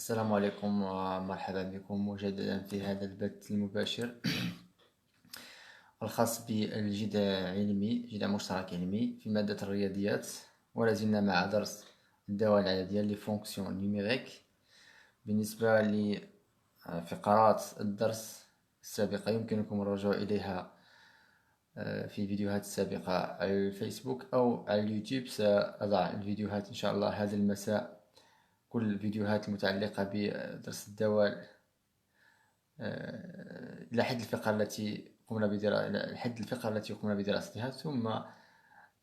السلام عليكم ومرحبا بكم مجددا في هذا البث المباشر الخاص بالجداء علمي، جداء مشترك علمي في مادة الرياضيات. ولا زلنا مع درس الدوال العددية لي فونكسيون نيميريك. بالنسبة لفقرات الدرس السابقة يمكنكم الرجوع إليها في فيديوهات سابقة على الفيسبوك أو على اليوتيوب. سأضع الفيديوهات إن شاء الله هذا المساء، كل الفيديوهات المتعلقة بدرس الدوال إلى حد الفقرة التي قمنا بدراستها، ثم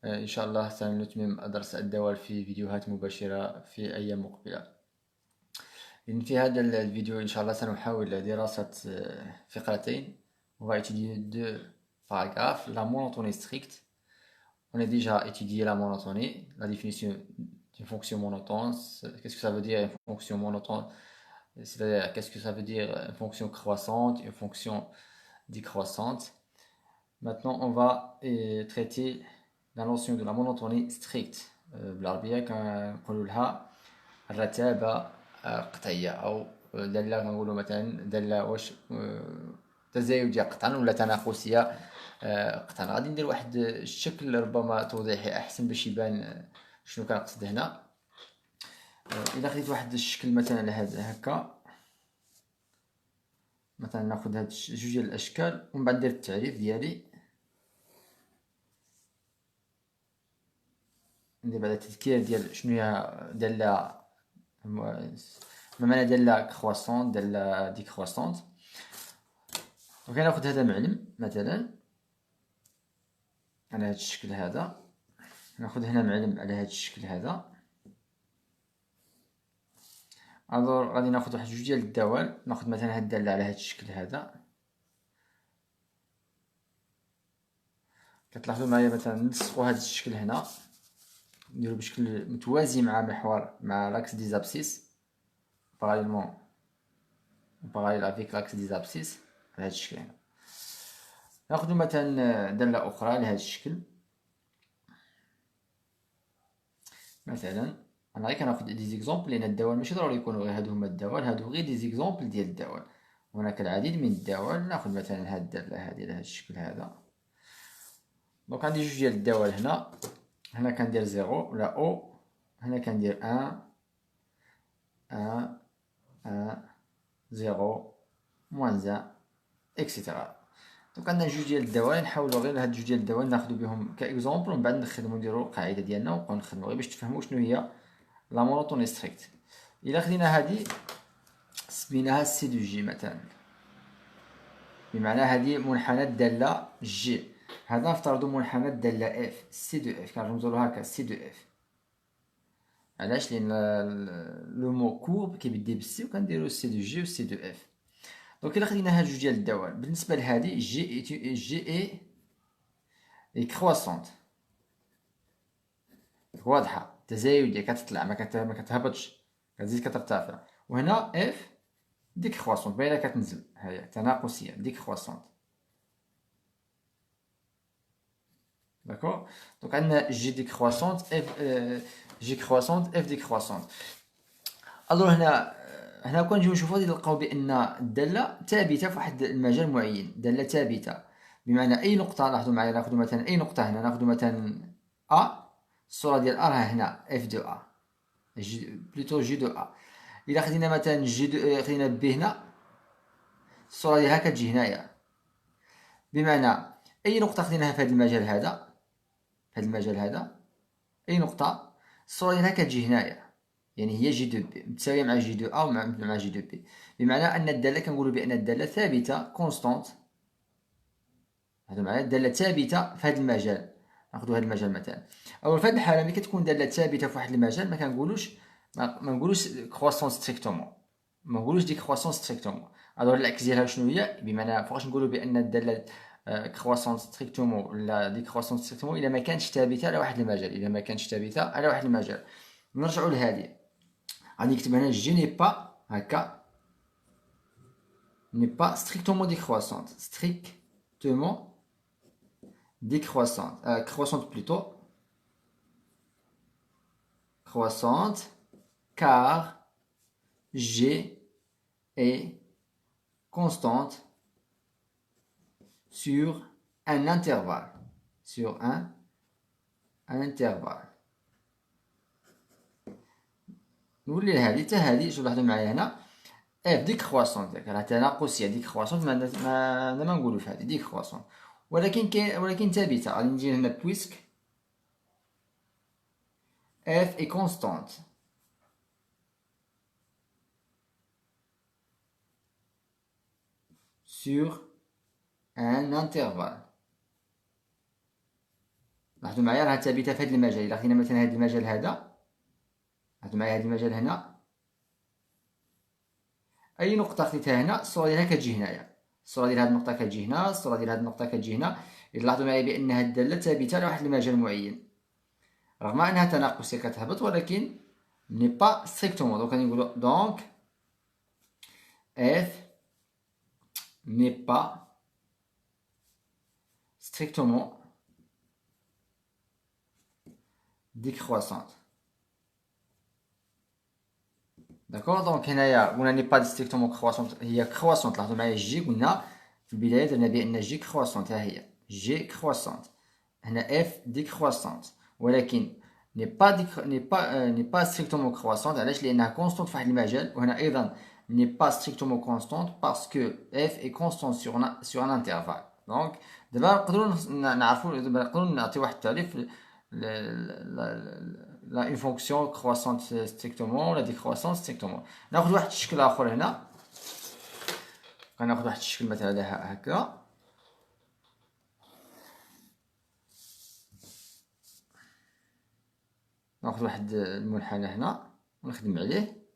إن شاء الله سنتمم درس الدوال في فيديوهات مباشرة في أيام مقبلة. إن في هذا الفيديو إن شاء الله سنحاول دراسة فقرتين. On va étudier deux paragraphes. La monotonie stricte. On a déjà étudié la monotonie, la définition d'une fonction monotone. Qu'est-ce que ça veut dire une fonction monotone? C'est-à-dire, qu'est-ce que ça veut dire une fonction croissante, une fonction décroissante. Maintenant, on va traiter la notion de la monotonie stricte. بالعربية كنقولوا لها الرتابة قطعية، أو دالة كنقولوا مثلا دالة واش تزايدية قطعا ولا تناقصية قطعا. غادي ندير واحد الشكل ربما توضيحي أحسن باش يبان شنو كنقصد هنا. إلا خديت واحد الشكل مثلا على هذا هكا، مثلا ناخذ هاد جوج ديال الاشكال ومن بعد ندير التعريف ديالي، ندير بعد التذكير ديال شنو هي داله، ما معنى داله كرواسون داله ديكرواسونت. دونك ناخذ هذا معلم مثلا على هاد الشكل هذا، ناخذ هنا معلم على هاد الشكل هذا. الوغ غادي ناخذ واحد جوج ديال الدوال، ناخذ مثلا هاد الداله على هاد الشكل هذا. كتلاحظوا معايا مثلا نلصقوا هاد الشكل هنا، نديرو بشكل متوازي مع محور مع لاكس دي زابسيس parallèlement parallèle avec l'axe des abscisses على هاد الشكل هنا. ناخذ مثلا دالة أخرى لهذا الشكل. مثلا أنا غير كناخذ دي زيكزومبل لأن الدوال ماشي ضروري يكونوا غير هادو هما الدوال، هادو غير دي زيكزومبل ديال الدوال. هناك العديد من الدوال. ناخذ مثلا هاد الدالة هادي على هاد الشكل هذا. دونك عندي جوج ديال الدوال هنا. هنا كندير زيرو ولا أو، هنا كندير أن أن أن زيرو موان أن إكسيتيرا. دونك عندنا جوج ديال الدوال، نحاولو غير هاد جوج ديال الدوال ناخدو بهم كإكزومبل ومن بعد نخدمو نديرو القاعدة ديالنا ونبقاو نخدمو غير باش تفهمو شنو هي لا مونوتوني ستريكت. إلا خدينا هادي سميناها سي دو جي مثلا، بمعنى هادي منحنى الدالة جي. هذا نفترضو منحنى الدالة اف، سي دو اف كنرمزولو هكا سي دو اف. علاش؟ لأن لو مو كورب كيبدا بالسي وكنديرو سي دو جي و سي دو اف. دونك إلا خدينا هاد جوج ديال الدوال، بالنسبة لهادي جي اي كرواسونت، واضحة تزايدية كتطلع ما كتهبطش، كتزيد كترتفع. وهنا اف ديكرواسونت باينة كتنزل، هي تناقصية ديكرواسونت. داكور. دونك عندنا جي ديكرواسونت اف جي كرواسونت اف ديكرواسونت. الوغ هنا كون نجيو نشوفو غادي نلقاو بأن الدالة ثابتة في واحد المجال معين، دالة ثابتة بمعنى أي نقطة. لاحظوا معايا، ناخدو مثلا أي نقطة هنا، ناخدو مثلا أ، الصورة ديال أ راها هنا اف دو أ، بلوتو جي دو أ. إلا خدينا مثلا جي دو خدينا بي هنا، الصورة ديالها كتجي هنايا. بمعنى أي نقطة خديناها في هذا المجال هذا، في هذا المجال هذا أي نقطة الصورة ديالها كتجي هنايا، يعني هي جي دو بي متساوية مع جي دو أ ومع جي دو بي. بمعنى أن الدالة كنقولو بأن الدالة ثابتة كونستونت. هادو معايا الدالة ثابتة في هذا المجال. ناخدو هذا المجال مثلا. أو في هذه الحالة ملي كتكون دالة ثابتة في واحد المجال ما نقولوش كرواسون ستريكتومون، ما نقولوش دي كرواسون ستريكتومون. الوغ العكس ديالها شنو هي؟ بمعنى فوقاش نقولو بأن الدالة كرواسون ستريكتومون ولا دي كرواسون ستريكتومون إلا ما كانتش ثابتة على واحد المجال، إلا ما كانتش ثابتة على واحد المجال. نرجعو لهادي، غادي نكتب هنا جي ني با هكا، ني با ستريكتومون ديكرواسونت، ستريكتومون décroissante, croissante plutôt, croissante, car G est constante sur un intervalle. Sur un intervalle. نولي لهادي حتى هادي شوفوا لاحظوا معايا هنا اف ديكرواسونت راه تناقصيه ديكرواسونت ما نقولوا في هذه ديكرواسونت ولكن ثابته غادي نجي هنا بويسك اف اي كونستانت sur un intervalle. لاحظوا معايا راه ثابته في هذا المجال. الا خدينا مثلا هذا المجال هذا، لاحظوا معايا هذا المجال هنا، اي نقطه خديتها هنا الصوره ديالها كتجي هنايا، الصوره ديال هذه النقطه كتجي هنا، الصوره ديال هذه النقطه كتجي هنا. لاحظوا معايا بان هذه الداله ثابته لواحد المجال معين رغم انها تناقصيه كتهبط، ولكن ني با ستريكتومون. دونك غادي نقولوا دونك اف ني با strictement décroissante. D'accord. Donc هنايا قلنا ني با strictement croissante هي croissante. لاحظوا معايا جي قلنا في البداية درنا بأن جي croissante. ها هي جي croissante. هنا اف décroissante ولكن ني با strictement croissante. علاش؟ لأنها كونستونت في واحد المجال، وهنا أيضا ني با strictement constante parce que f est constante sur un intervalle. Donc دابا نقدروا نعرفوا، دابا نقدروا نعطيو واحد التعريف لا اون فونكسيون كرواسونت ستريكتومون ولا ديكرواسونت ستريكتومون. ناخذ واحد الشكل اخر هنا، غناخذ واحد الشكل مثلا هكا. ناخذ واحد المنحنى هنا ونخدم عليه،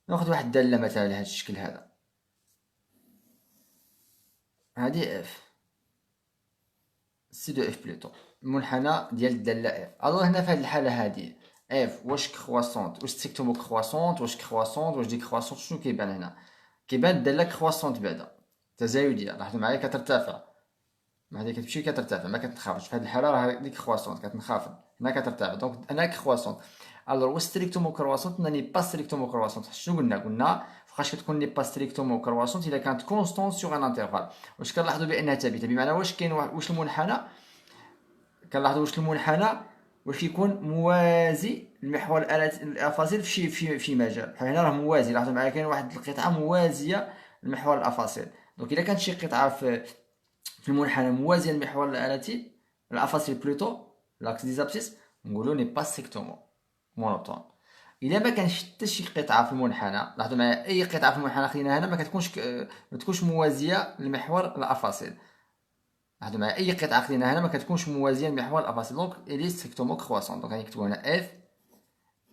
ناخذ واحد الداله مثلا لهذا الشكل هذا، هذه اف سي دو اف بلوتو، المنحنى ديال الداله اف. الوغ هنا في هذه الحاله هذه اف واش كرواسونت، واش ستريكتومون كرواسونت، واش كرواسونت، واش ديكرواسونت؟ شنو كيبان هنا؟ كيبان الداله كرواسونت بعدا تزايديه. لاحظوا معايا كترتفع، هذه كتمشي كترتفع ما كتنخفضش. في هذه الحاله راه ديكرواسونت كتنخفض، هنا كترتفع. دونك هنا كرواسونت. الوغ واش ستريكتومون كرواسونت ناني با ستريكتومون كرواسونت؟ شنو قلنا فاش كتكون ني با ستريكتومون كرواسونت الا كانت كونستونت سوغ ان انترفال. واش كنلاحظوا بانها ثابته؟ بمعنى واش كاين واش المنحنى كنلاحظوا واش المنحنى واش كيكون موازي لمحور الافاصيل في مجال بحال هنا راه موازي. لاحظوا معايا كاين واحد القطعه موازيه لمحور الافاصيل. دونك الا كانت شي قطعه في المنحنى موازيه لمحور الافاصيل بلوتو لاكس دي زابسيس، نقولوا ني با ستريكتومون مونوتون. الا ما كانش حتى شي قطعه في المنحنى، لاحظوا معايا اي قطعه في المنحنى خديناها هنا ما تكونش موازيه لمحور الافاصيل. لاحظوا معايا اي قطعه خديناها هنا ما كتكونش موازيه لمحور الافاصيل. دونك الي ستريكتومون كرواسون. دونك غنكتبوا هنا اف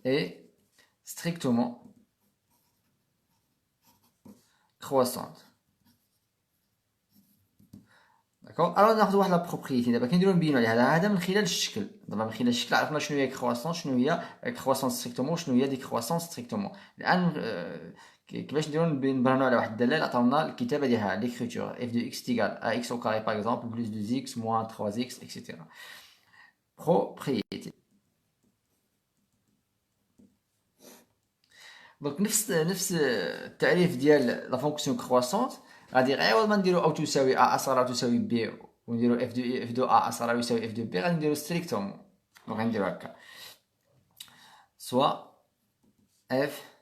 اي ستريكتومون كرواسونت. داكوغ. الوغ ناخذ واحد لا بروبريتي دابا كنديرو نبينو عليها. هذا من خلال الشكل. دابا من خلال الشكل عرفنا شنو هي كرواسون، شنو هي كرواسون ستريكتومون، شنو هي ديكرواسون ستريكتومون. الان كيفاش نديرو نبرهنو على واحد الدلاله عطاونا الكتابه ديالها ليكريتور اف دو اكس تيغال ا اكس او كاري باغ اكزومبل بلس 2 اكس موان 3 اكس اكسيتيرا. بروبريتي. دونك نفس التعريف ديال لا فونكسيون كرواسونت غادي غير عوض ما نديرو او تساوي ا اصغر تساوي بي ونديرو اف دو ا اصغر يساوي اف دو بي، غادي نديرو ستريكتومون. دونك غنديرو هكا سوا اف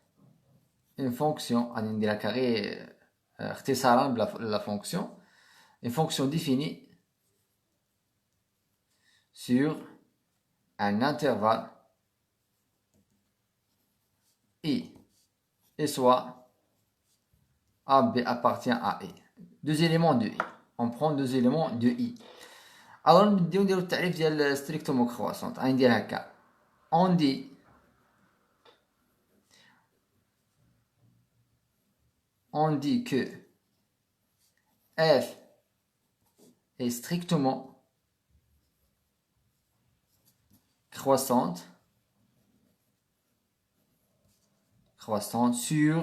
اون فونكسيون، غادي ندير هكا غير اختصارا بلا لا فونكسيون، اون فونكسيون ديفيني sur un intervalle i et soit AB appartient à I. Deux éléments de I. On prend deux éléments de I. Alors نبداو نديرو التعريف ديال ستريكتومون كرواسونت. غندير هكا on dit que f est strictement croissante sur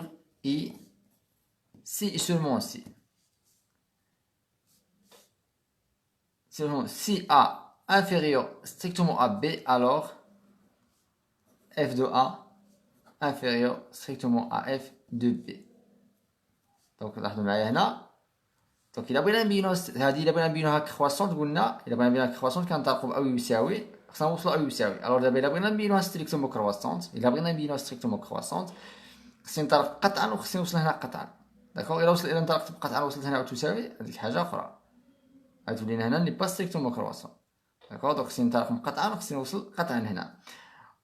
I si et seulement si. Si A inférieur strictement à B, alors f de A inférieur strictement à f de b. دونك لاحظوا معايا هنا. دونك الا بغينا نبينو هادي، الا بغينا نبينوها كرواسونت قلنا الا بغينا نبينوها كرواسونت كنطلقوا باو يساوي، خصنا نوصلوا او يساوي. الوغ دابا الا بغينا نبينوها ستريكتومون كرواسونت، الا بغينا نبينوها ستريكتومون كرواسونت خصني نطلق قطعا وخصني نوصل هنا قطعا. داكوغ، الا انطلقت بقطعا وصلت هنا او تساوي هذيك حاجه اخرى، غتولي لنا هنا ني با ستريكتومون كرواسون. داكوغ، دونك خصني نطلق قطعا وخصني نوصل قطعا هنا.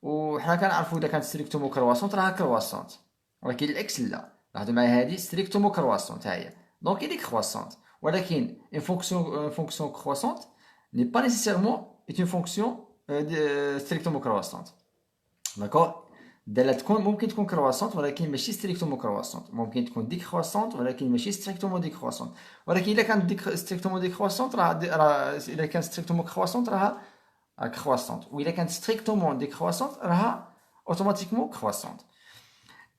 وحنا كنعرفوا اذا كانت ستريكتومون كرواسونت راها كرواسونت، ولكن العكس لا. لاحظوا معايا هذه ستريكتومون كرواسونت ها هي، دونك إلي كرواسونت. ولكن une fonction croissante n'est pas nécessairement une fonction strictement croissante. D'accord. الدالة تكون ممكن تكون كرواسونت ولكن ماشي ستريكتومون كرواسونت، ممكن تكون ديكرواسونت ولكن ماشي ستريكتومون ديكرواسونت. ولكن الا كانت ستريكتومون ديكرواسونت راه الا كانت ستريكتومون كرواسونت راها كرواسونت، والا كانت ستريكتومون ديكرواسونت راها اوتوماتيكمون كرواسونت.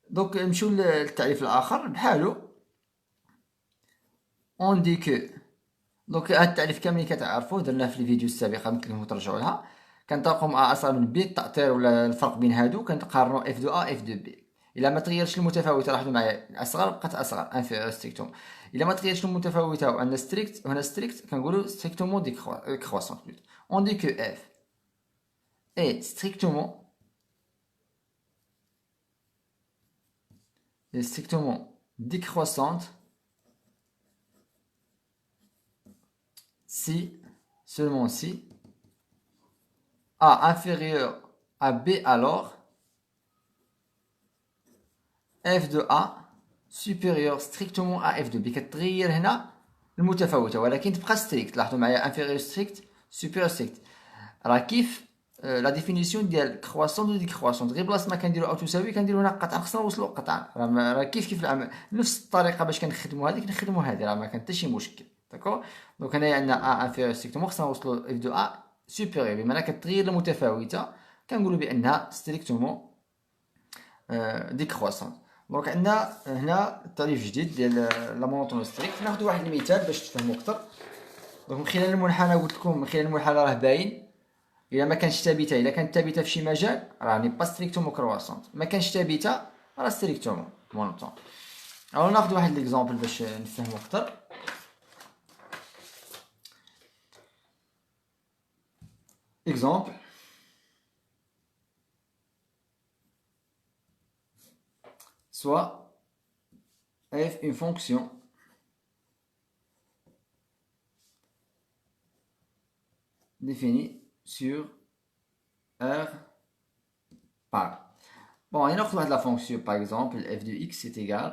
دونك نمشيو للتعريف الاخر بحالو. اون دي كو، دونك هاد التعريف كاملين كتعرفوه درناه في الفيديو السابقه، يمكن لكم ترجعوا لها. كنطلقوا مع اصغر من بي التأطير ولا الفرق بين هادو، كنقارنوا اف دو ا اف دو بي. الا ما تغيرش المتفاوته، لاحظوا معايا الاصغر بقات اصغر انفيريور ستريكتوم. الا ما تغيرش المتفاوته وعندنا ستريكت هنا ستريكت كنقولوا ستريكتومون ديكرواسونت. اون دي كو اف اي ستريكتومون ديكرواسونت si, seulement si, A inférieur à B, alors f de A supérieur strictement à f de B. كتغير هنا المتفاوتة ولكن تبقى ستريكت. لاحظوا معايا inférieur strict supérieur strict راه كيف لا ديفينيسيون ديال كرواسونت و ديكرواسونت، غير بلاصه ما كنديرو او تساوي كنديرو هنا قطعا، خصنا نوصلو قطعا. راه كيف العمل نفس الطريقه باش كنخدمو هذيك نخدمو هذه، راه ما كان حتى شي مشكل. داكوغ، دونك هنايا عندنا ا انفيريور ستريكتومون خصنا نوصلو اف دو ا سوبيريور، بمعنى كتغير المتفاوته كنقولوا بانها ستريكتومون ديكرواسونت. دونك عندنا هنا تعريف جديد ديال لا مونوتون ستريكت. ناخذ واحد المثال باش تفهموا اكثر. دونك من خلال المنحنى قلت لكم، من خلال المنحنى راه باين الا ما كانش ثابته. الا كانت ثابته في شي مجال راه ني با ستريكتومون كرواسونت، ما كانش ثابته راه ستريكتومون مونوتون. الو ناخذ واحد ليكزامبل باش نفهموا اكثر. exemple soit f une fonction définie sur R par. Bon, il y a la fonction, par exemple, f de x est égal.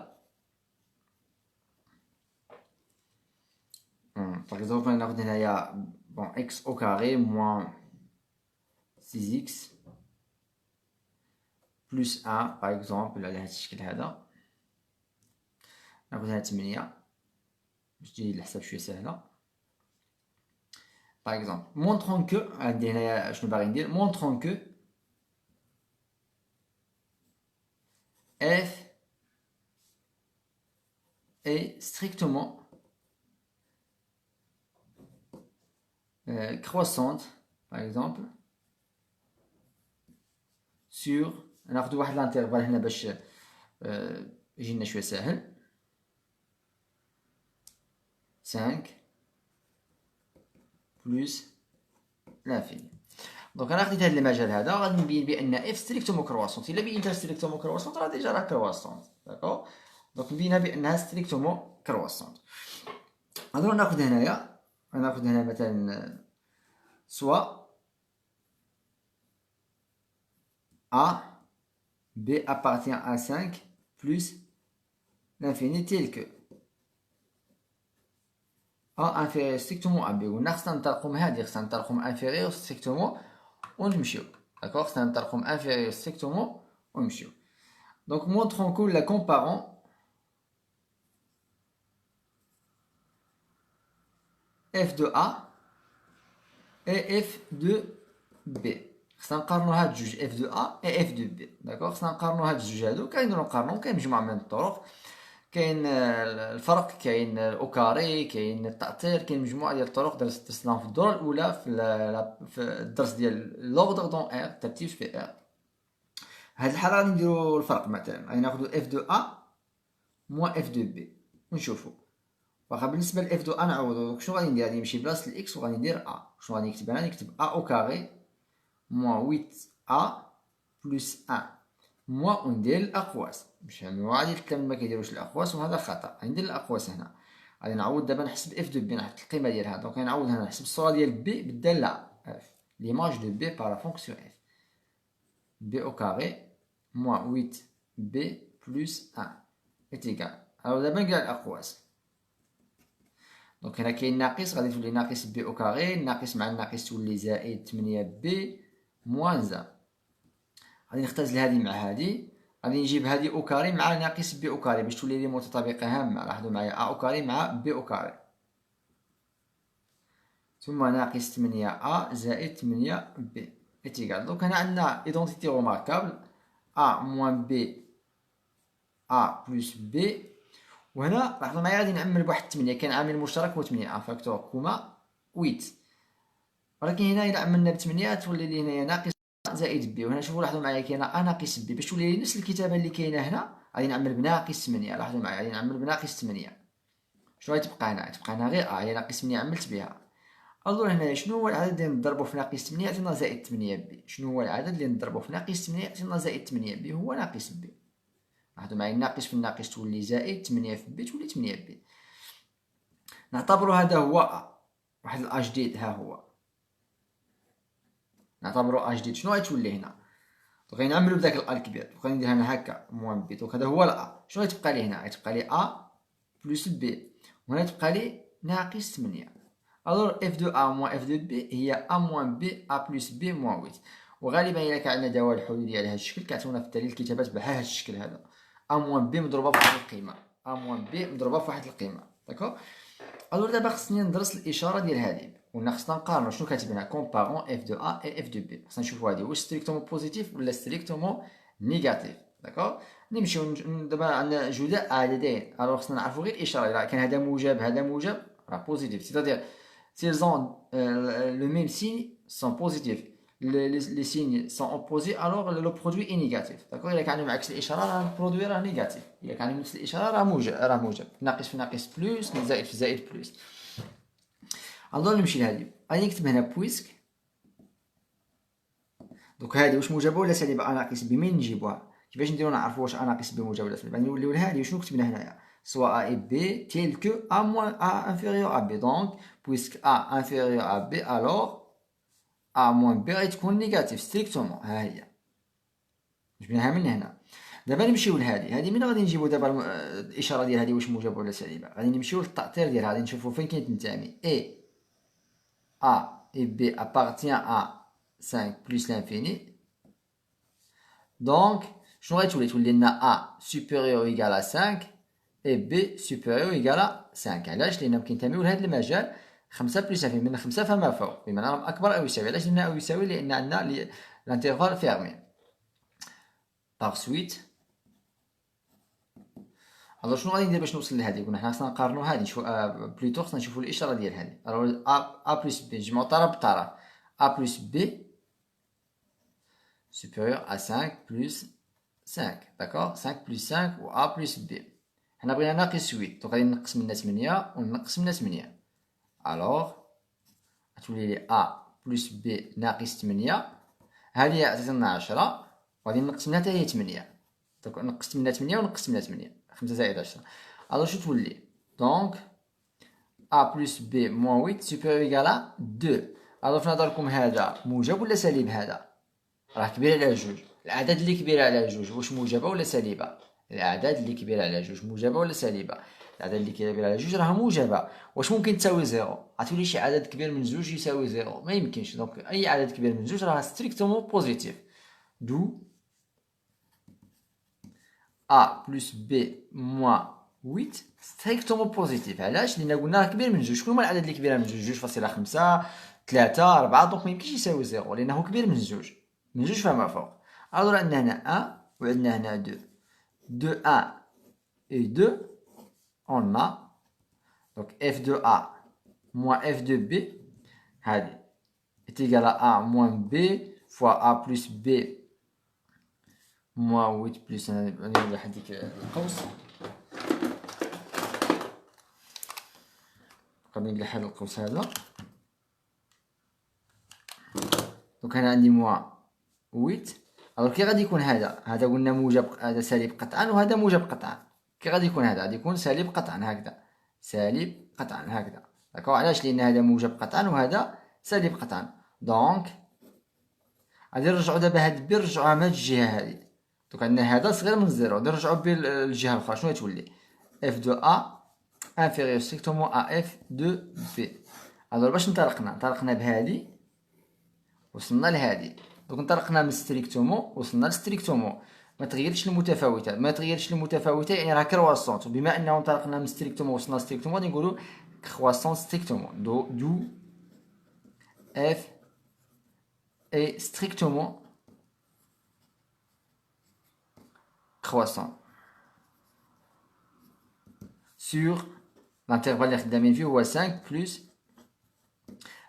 Par exemple, il y a bon, x au carré moins 6x plus 1, par exemple, على هذا الشكل هذا. ناخذ هنا 8 باش تجي الحساب شويه سهله. Par exemple, montrons que, je ne vais rien dire, montrons que f est strictement croissante, par exemple, sur, ناخذ واحد الانترفال هنا باش يجينا شويه ساهل، 5 بلس لانفيني. دونك انا خديت هذا المجال هذا غادي نبين بان اف ستريكتومون كرواسونت. الا بينتها ستريكتومون كرواسونت راه ديجا راه كرواسونت. داكوغ، دونك نبينها بانها ستريكتومون كرواسونت. غادي ناخذ هنايا، ناخذ هنا مثلا سوا A B appartient à 5 plus l'infini tel que A inférieur strictement à B. وهنا خصنا نطلقو من هادي، خصنا نطلقو من inférieur strictement ونمشيو. داكوغ، خصنا نطلقو من inférieur strictement ونمشيو. Donc montrons que la comparons f de A et f de B. خصنا نقارنو هاد الجوج اف دو ا اي اف دو بي. داكوغ، خصنا نقارنو هاد الجوج هادو. كاينديرو نقارنو، كاين مجموعه من الطرق، كاين الفرق، كاين او كاري، كاين التأطير، كاين مجموعه ديال الطرق درسناهم في الدوره الاولى في الدرس ديال لوردر دون ار، ترتيب في ار. هاد الحالة غادي نديرو الفرق مثلا، غادي ناخدو اف دو ا موان اف دو بي ونشوفو. واخا بالنسبة ل اف دو ا نعوضو، دونك شنو غادي ندير؟ غادي نمشي بلاصة الاكس وغادي ندير ا. شنو غادي نكتب هنا؟ نكتب ا او كاري موان 8 ا بلس 1 موان وندير الأقواس، باش أنواع ديال الكلام ما كيديروش الأقواس وهذا خطأ. غادي ندير الأقواس هنا، غادي نعوض دابا نحسب اف دو بي، نحط القيمة ديالها. دونك غادي نعوض هنا نحسب الصورة ديال بي بالدالة اف، ليماج دو بي بار لا فونكسيون اف. بي أو كاري موان 8 بي بلس 1 est égal. Alors دابا نقرا الأقواس. دونك هنا كاين ناقص، غادي تولي ناقص بي أو كاري، ناقص مع الناقص تولي زائد 8 بي موان زان. غادي نختزل هادي مع هادي، غادي نجيب هادي او كاري مع ناقص بي او كاري باش تولي لي متطابقة هامة. لاحظوا معايا ا او كاري مع بي او كاري، ثم ناقص 8 ا زائد 8 بي اتيكال. دونك هنا عندنا ايدونتيتي روماركابل ا موان بي ا بلس بي. وهنا لاحظوا معايا غادي نعمل بواحد 8، كاين عامل مشترك هو 8 ا فاكتور كوما 8. ولكن هنا الا عملنا ب 8 تولي لي هنايا ناقص زائد بي. وهنا شوفوا لاحظوا معايا كاينه ا ناقص بي، باش تولي لي نفس الكتابه اللي كاينه هنا غادي نعمل بناقص 8. لاحظوا معايا غادي نعمل بناقص 8. شنو غتبقى هنا؟ تبقى هنا غير ا، هي ناقص 8 عملت بها. الوغ هنايا شنو هو العدد اللي نضربو في ناقص 8 يعطينا زائد 8 بي؟ شنو هو العدد اللي نضربو في ناقص 8 يعطينا زائد 8 بي؟ هو ناقص بي. لاحظوا معايا الناقص في الناقص تولي زائد 8 في بي تولي 8 بي. نعتبروا هذا هو ا، واحد الا جديد ها هو، نعتبروا ا جديد. شنو غتولي هنا؟ غادي نعملو بداك الأ الكبير، غادي ندير هنا هكا موان بي. دونك هذا هو الأ. شنو غتبقى لي هنا؟ غتبقى لي أ بلس بي، وهنا تبقى لي ناقص 8. ألوغ اف دو أ موان اف دو بي هي أ موان بي أ بلس بي موان 8. وغالبا إلا كان عندنا دوال الحدود ديال هذا الشكل كيعطيونا في التالي الكتابات بحال هذا الشكل هذا، أ موان بي مضروبة في واحد القيمة، أ موان بي مضروبة في واحد القيمة. داكوغ. الوغ دابا خصني ندرس الإشارة ديال هادي، قلنا خصنا نقارنو شنو كاتب هنا كومبارون اف دو ا اي اف دو بي. خصنا نشوفو هادي واش ستريكتومون بوزيتيف ولا ستريكتومون نيجاتيف. داكوغ. نمشيو دابا عندنا جداء عددين، الوغ خصنا نعرفو غير الإشارة. إلا كان هذا موجب هذا موجب راه بوزيتيف، سيتادير s'ils ont le même signe sont positifs, les signes sont opposés alors le produit est négatif. d'accord. إلا كان عندهم عكس الإشارة راه البرودوي راه نيجاتيف، إلا كان عندهم نفس الإشارة راه موجب، راه موجب. ناقص في ناقص بلوس، زائد في زائد بلوس. الوغ نمشي لهادي، غادي نكتب هنا بويسك. دوك هادي واش موجبه ولا سالبه؟ ا ناقص بي. منين نجيبوها؟ كيفاش نديرو نعرفو واش ا ناقص بي موجب ولا سالب؟ غادي نوليو لهادي وشنو كتبنا هنايا؟ سوا ا اي بي تيل كو ا موان ا انفيريور ا بي. دونك بويسك ا انفيريور ا بي الوغ ا موان بي غتكون نيجاتيف ستريكتومون. ها هي جبناها من هنا. دابا نمشيو لهادي، هادي من غادي نجيبو دابا الاشاره ديال هادي واش موجبه ولا سالبه؟ غادي نمشيو للتأطير ديالها، غادي نشوفو فين كيتنتمي. اي A et B appartient à 5 plus l'infini. Donc, شنو غتولي؟ تولي لنا A supérieur ou égal à 5 et B supérieur ou égal à 5. علاش؟ لأنهم كينتميو لهذا المجال 5 بلس انفيني، من 5 فما فوق، بمعنى راهم أكبر أو يساوي. علاش لأنه أو يساوي؟ لأن عندنا الانترفال فيرمي. باغ سويت الوغ شنو غادي ندير باش نوصل لهادي؟ قلنا حنا خصنا نقارنو هادي، شو بليتو خصنا نشوفو الاشاره ديال هادي. الوغ ا بلس بي نجمعو طرف بطرف، ا بلس بي supérieur à 5 plus 5. d'accord. 5 plus 5 و a plus b. حنا بغينا ناقص 8، دونك غادي نقص منا 8 ونقص منا 8. الوغ غتولي لي a plus b ناقص 8. هادي عطاتنا 10 وغادي نقص منها حتى هي 8. دونك نقصت منها 8 ونقصت منها 8، 5 زائد 10. الوغ شنو تولي؟ دونك a plus b moins 8 supérieur égal à 2. الوغ في نظركم هذا موجب ولا سالب؟ هذا راه كبير على جوج. الأعداد اللي كبيرة على جوج واش موجبة ولا سالبة؟ الأعداد اللي كبيرة على جوج موجبة ولا سالبة؟ الأعداد اللي كبيرة على جوج راه موجبة. واش ممكن تساوي زيرو؟ غتولي شي عدد كبير من زوج يساوي زيرو؟ ما يمكنش. دونك أي عدد كبير من زوج راه ستريكتومون بوزيتيف. دو A plus B moins 8 ستريكتومون بوزيتيف. علاش؟ لأن قلنا راه كبير من زوج. شكون هما الأعداد اللي كبيرة من زوج؟ 2.5 3 4. دونك ما يمكنش يساوي زيرو لأنه كبير من زوج، من زوج فما فوق. الوغ عندنا هنا 1 وعندنا هنا 2. De 1 et 2 on a donc f de A moins f de B هذه est égal à A moins B fois A plus B موان 8 بلس نرجع هاديك القوس، غادي نلحق هاد القوس هذا. دونك انا عندي موان 8. الوغ كي غادي يكون هذا قلنا موجب، هذا سالب قطعا وهذا موجب قطعا. كي غادي يكون هذا غادي يكون سالب قطعا هكذا، سالب قطعا هكذا. داكوغ، علاش؟ لان هذا موجب قطعا وهذا سالب قطعا. دونك غادي نرجعو دابا هاد بي نرجعوها من هاد الجهه هادي. دونك عندنا هذا صغير من زيرو، غادي نرجعو بي للجهه الاخرى. شنو غتولي؟ اف دو ا انفيريور ستريكتومون ا اف دو بي. الوغ باش انطلقنا بهادي وصلنا لهادي. دونك انطلقنا من ستريكتومون وصلنا لستريكتومون. ما تغيرش المتفاوتات، ما تغيرش المتفاوتة يعني راه كرواسونت. وبما انه انطلقنا من ستريكتومون وصلنا لستريكتومون غادي نقولو كرواسونت ستريكتومون. دو اف اي ستريكتومون كرواسون sur l'intervalle اللي خدامين فيه هو 5 plus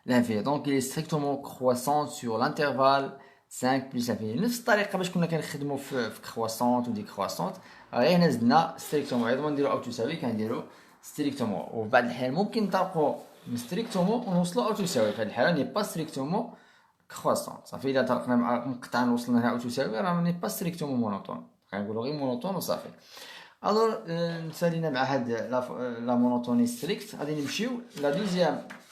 l'infini. Donc il est strictement croissant sur l'intervalle 5 plus l'infini. نفس الطريقه باش كنا كنخدموا في كرواسونت ودي كرواسونت، غير هنا زدنا ستريكتومون. عوض ما نديرو او تساوي كنديرو ستريكتومون. وفي بعض الحال ممكن نطلقوا من ستريكتومون ونوصلوا او تساوي. في هذه الحاله ني با ستريكتومون كرواسونت. صافي، الا طلقنا مقطعا وصلنا لها او تساوي راه ني با ستريكتومون مونوتون، غنقولوا غير مونوتون وصافي. الوغ نسالينا مع هاد لا مونوتوني ستريكت. غادي نمشيو لا دوزيام